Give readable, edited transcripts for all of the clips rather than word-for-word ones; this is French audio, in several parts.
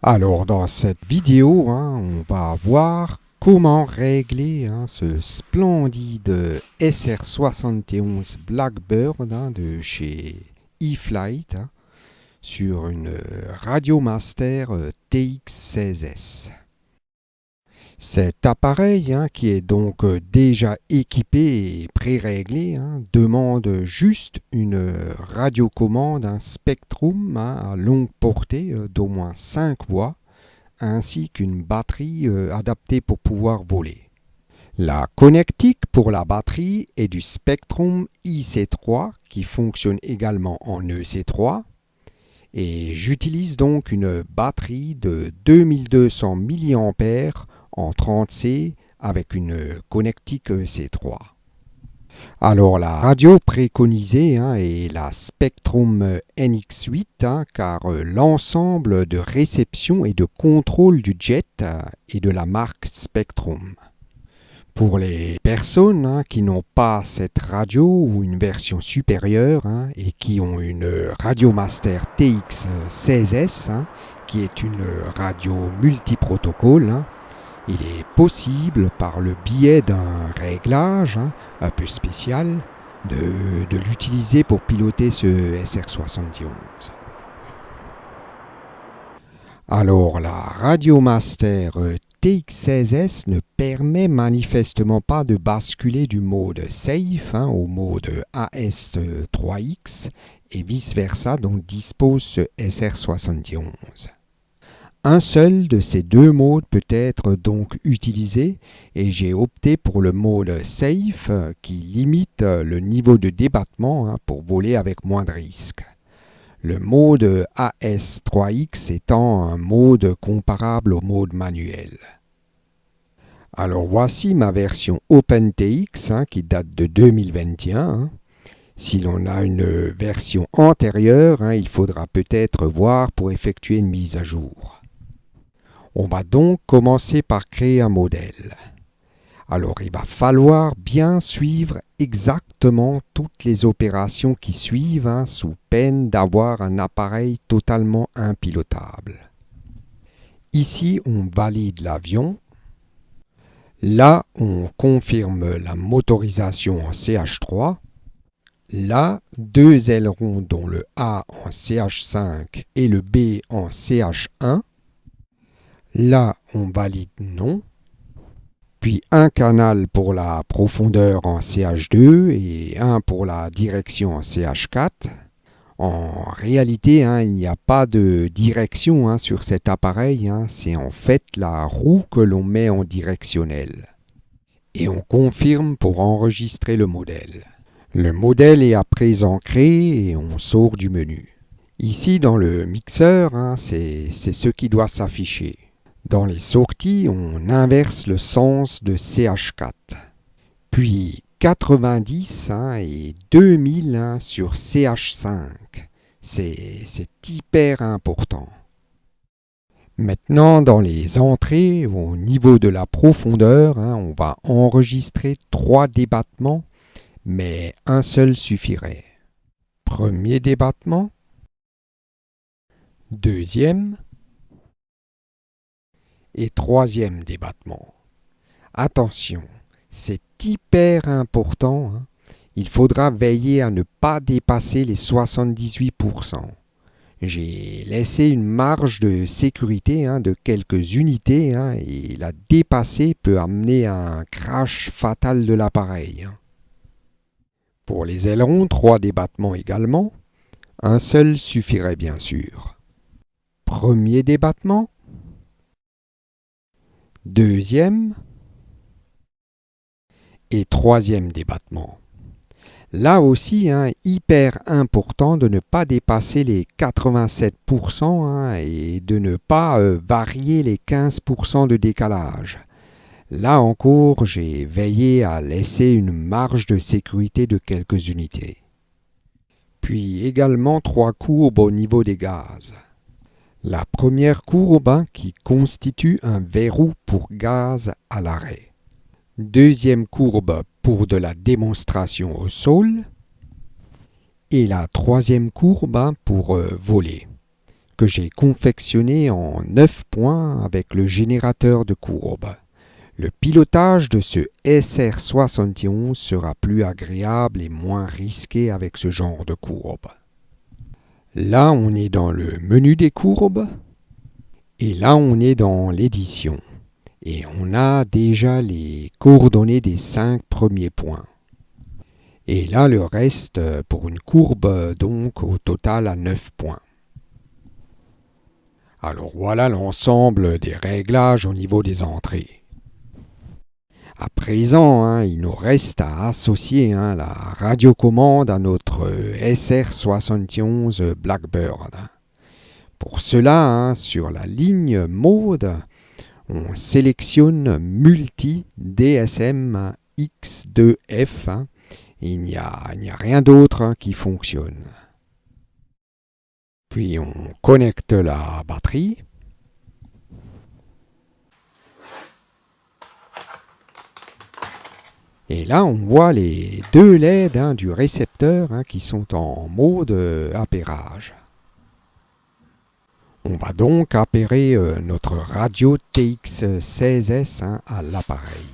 Alors dans cette vidéo, on va voir comment régler ce splendide SR71 Blackbird de chez eFlight sur une Radiomaster TX16S. Cet appareil, qui est donc déjà équipé et pré-réglé, demande juste une radiocommande, un Spectrum à longue portée d'au moins 5 watts, ainsi qu'une batterie adaptée pour pouvoir voler. La connectique pour la batterie est du Spectrum IC3 qui fonctionne également en EC3. Et j'utilise donc une batterie de 2200 mAh en 30C avec une connectique C3. Alors la radio préconisée est la Spectrum NX8 car l'ensemble de réception et de contrôle du jet est de la marque Spectrum. Pour les personnes qui n'ont pas cette radio ou une version supérieure et qui ont une Radiomaster TX16S qui est une radio multiprotocole, il est possible par le biais d'un réglage un peu spécial de l'utiliser pour piloter ce SR71. Alors la Radiomaster TX16S ne permet manifestement pas de basculer du mode Safe au mode AS3X et vice-versa dont dispose ce SR71. Un seul de ces deux modes peut être donc utilisé et j'ai opté pour le mode Safe qui limite le niveau de débattement pour voler avec moins de risques. Le mode AS3X étant un mode comparable au mode manuel. Alors voici ma version OpenTX qui date de 2021. Si l'on a une version antérieure, il faudra peut-être voir pour effectuer une mise à jour. On va donc commencer par créer un modèle. Alors il va falloir bien suivre exactement toutes les opérations qui suivent sous peine d'avoir un appareil totalement impilotable. Ici on valide l'avion. Là on confirme la motorisation en CH3. Là, deux ailerons dont le A en CH5 et le B en CH1. Là on valide non. Puis un canal pour la profondeur en CH2 et un pour la direction en CH4. En réalité, il n'y a pas de direction sur cet appareil, c'est en fait la roue que l'on met en directionnel. Et on confirme pour enregistrer le modèle. Le modèle est à présent créé et on sort du menu. Ici dans le mixeur, c'est ce qui doit s'afficher. Dans les sorties, on inverse le sens de CH4. Puis 90 et 2000 sur CH5. C'est hyper important. Maintenant, dans les entrées, au niveau de la profondeur, on va enregistrer 3 débattements, mais un seul suffirait. Premier débattement. Deuxième. Et troisième débattement. Attention, c'est hyper important. Il faudra veiller à ne pas dépasser les 78%. J'ai laissé une marge de sécurité de quelques unités et la dépasser peut amener à un crash fatal de l'appareil. Pour les ailerons, 3 débattements également. Un seul suffirait bien sûr. Premier débattement. Deuxième et troisième débattement. Là aussi, hyper important de ne pas dépasser les 87% et de ne pas varier les 15% de décalage. Là encore, j'ai veillé à laisser une marge de sécurité de quelques unités. Puis également 3 courbes au niveau des gaz. La première courbe qui constitue un verrou pour gaz à l'arrêt. Deuxième courbe pour de la démonstration au sol. Et la troisième courbe pour voler, que j'ai confectionné en 9 points avec le générateur de courbes. Le pilotage de ce SR71 sera plus agréable et moins risqué avec ce genre de courbes. Là, on est dans le menu des courbes et là, on est dans l'édition. Et on a déjà les coordonnées des 5 premiers points. Et là, le reste pour une courbe, donc au total à 9 points. Alors voilà l'ensemble des réglages au niveau des entrées. À présent, il nous reste à associer la radiocommande à notre SR71 Blackbird. Pour cela, sur la ligne mode, on sélectionne Multi DSM X2F. Il n'y a rien d'autre qui fonctionne. Puis on connecte la batterie. Et là, on voit les 2 LED du récepteur qui sont en mode appairage. On va donc appairer notre radio TX16S à l'appareil.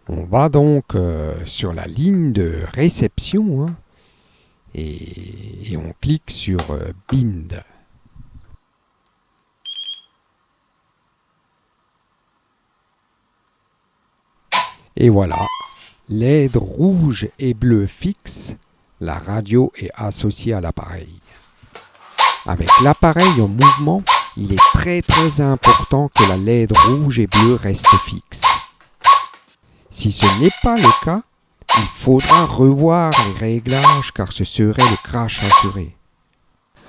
On va donc sur la ligne de réception et on clique sur Bind. Et voilà, LED rouge et bleu fixe, la radio est associée à l'appareil. Avec l'appareil en mouvement, il est très important que la LED rouge et bleu reste fixe. Si ce n'est pas le cas, il faudra revoir les réglages car ce serait le crash assuré.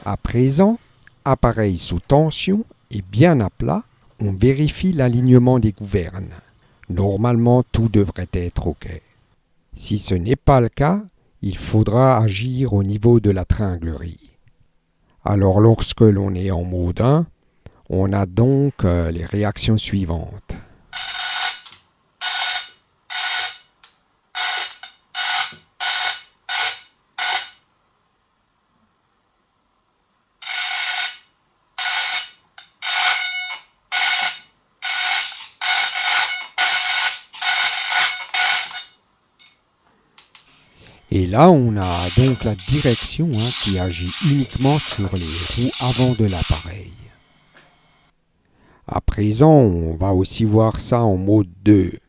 À présent, appareil sous tension et bien à plat, on vérifie l'alignement des gouvernes. Normalement, tout devrait être OK. Si ce n'est pas le cas, il faudra agir au niveau de la tringlerie. Alors lorsque l'on est en mode 1, on a donc les réactions suivantes. Et là, on a donc la direction qui agit uniquement sur les roues avant de l'appareil. À présent, on va aussi voir ça en mode 2.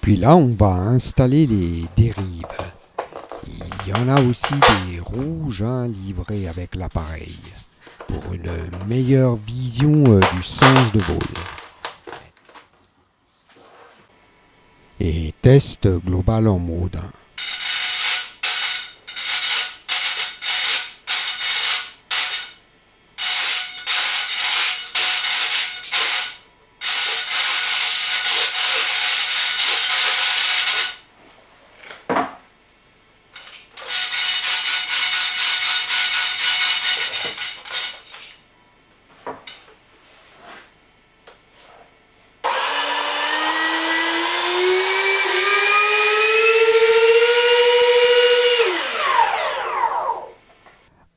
Puis là, on va installer les dérives. Il y en a aussi des rouges livrés avec l'appareil pour une meilleure vision du sens de vol. Et test global en mode 1.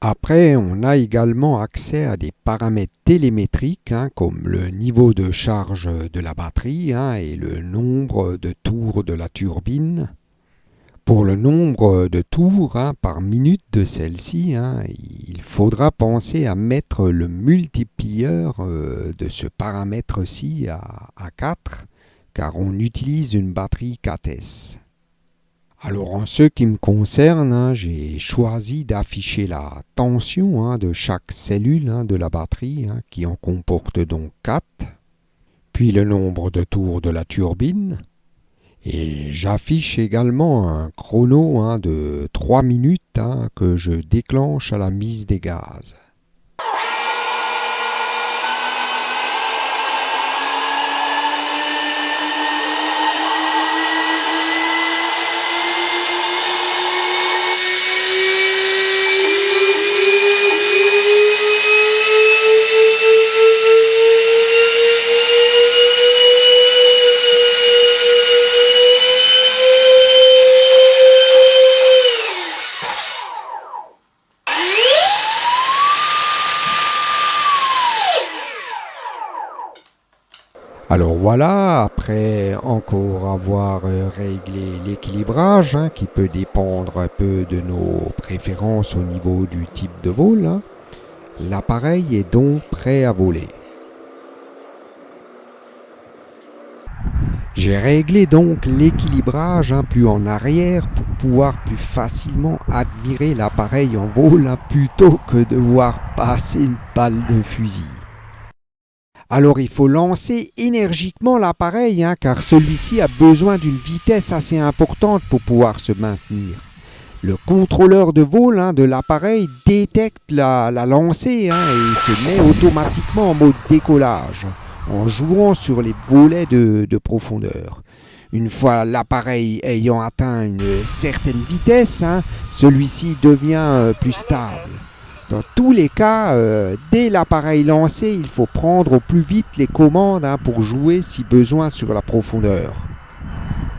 Après, on a également accès à des paramètres télémétriques comme le niveau de charge de la batterie et le nombre de tours de la turbine. Pour le nombre de tours par minute de celle-ci, il faudra penser à mettre le multiplieur de ce paramètre-ci à 4, car on utilise une batterie 4S. Alors en ce qui me concerne, j'ai choisi d'afficher la tension de chaque cellule de la batterie, qui en comporte donc 4, puis le nombre de tours de la turbine, et j'affiche également un chrono de 3 minutes que je déclenche à la mise des gaz. Alors voilà, après encore avoir réglé l'équilibrage, qui peut dépendre un peu de nos préférences au niveau du type de vol, l'appareil est donc prêt à voler. J'ai réglé donc l'équilibrage plus en arrière pour pouvoir plus facilement admirer l'appareil en vol plutôt que de voir passer une balle de fusil. Alors il faut lancer énergiquement l'appareil car celui-ci a besoin d'une vitesse assez importante pour pouvoir se maintenir. Le contrôleur de vol de l'appareil détecte la lancée et se met automatiquement en mode décollage en jouant sur les volets de profondeur. Une fois l'appareil ayant atteint une certaine vitesse, celui-ci devient plus stable. Dans tous les cas, dès l'appareil lancé, il faut prendre au plus vite les commandes pour jouer si besoin sur la profondeur.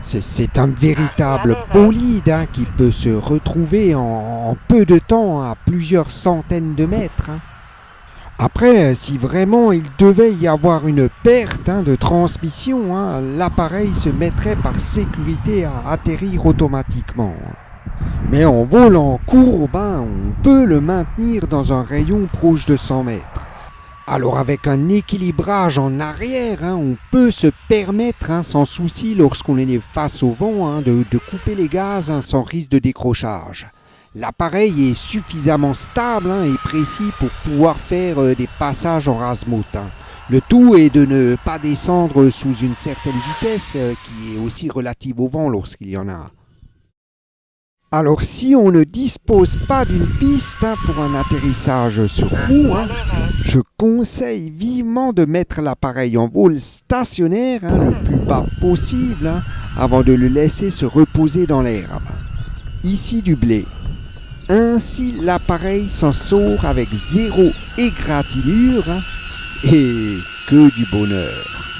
C'est un véritable bolide qui peut se retrouver en peu de temps à plusieurs centaines de mètres. Après, si vraiment il devait y avoir une perte de transmission, l'appareil se mettrait par sécurité à atterrir automatiquement. Mais en vol en courbe, on peut le maintenir dans un rayon proche de 100 mètres. Alors avec un équilibrage en arrière, on peut se permettre sans souci lorsqu'on est face au vent de couper les gaz sans risque de décrochage. L'appareil est suffisamment stable et précis pour pouvoir faire des passages en rase-motte. Le tout est de ne pas descendre sous une certaine vitesse qui est aussi relative au vent lorsqu'il y en a. Alors si on ne dispose pas d'une piste pour un atterrissage sur roue, je conseille vivement de mettre l'appareil en vol stationnaire le plus bas possible avant de le laisser se reposer dans l'herbe. Ici du blé. Ainsi l'appareil s'en sort avec zéro égratignure et que du bonheur.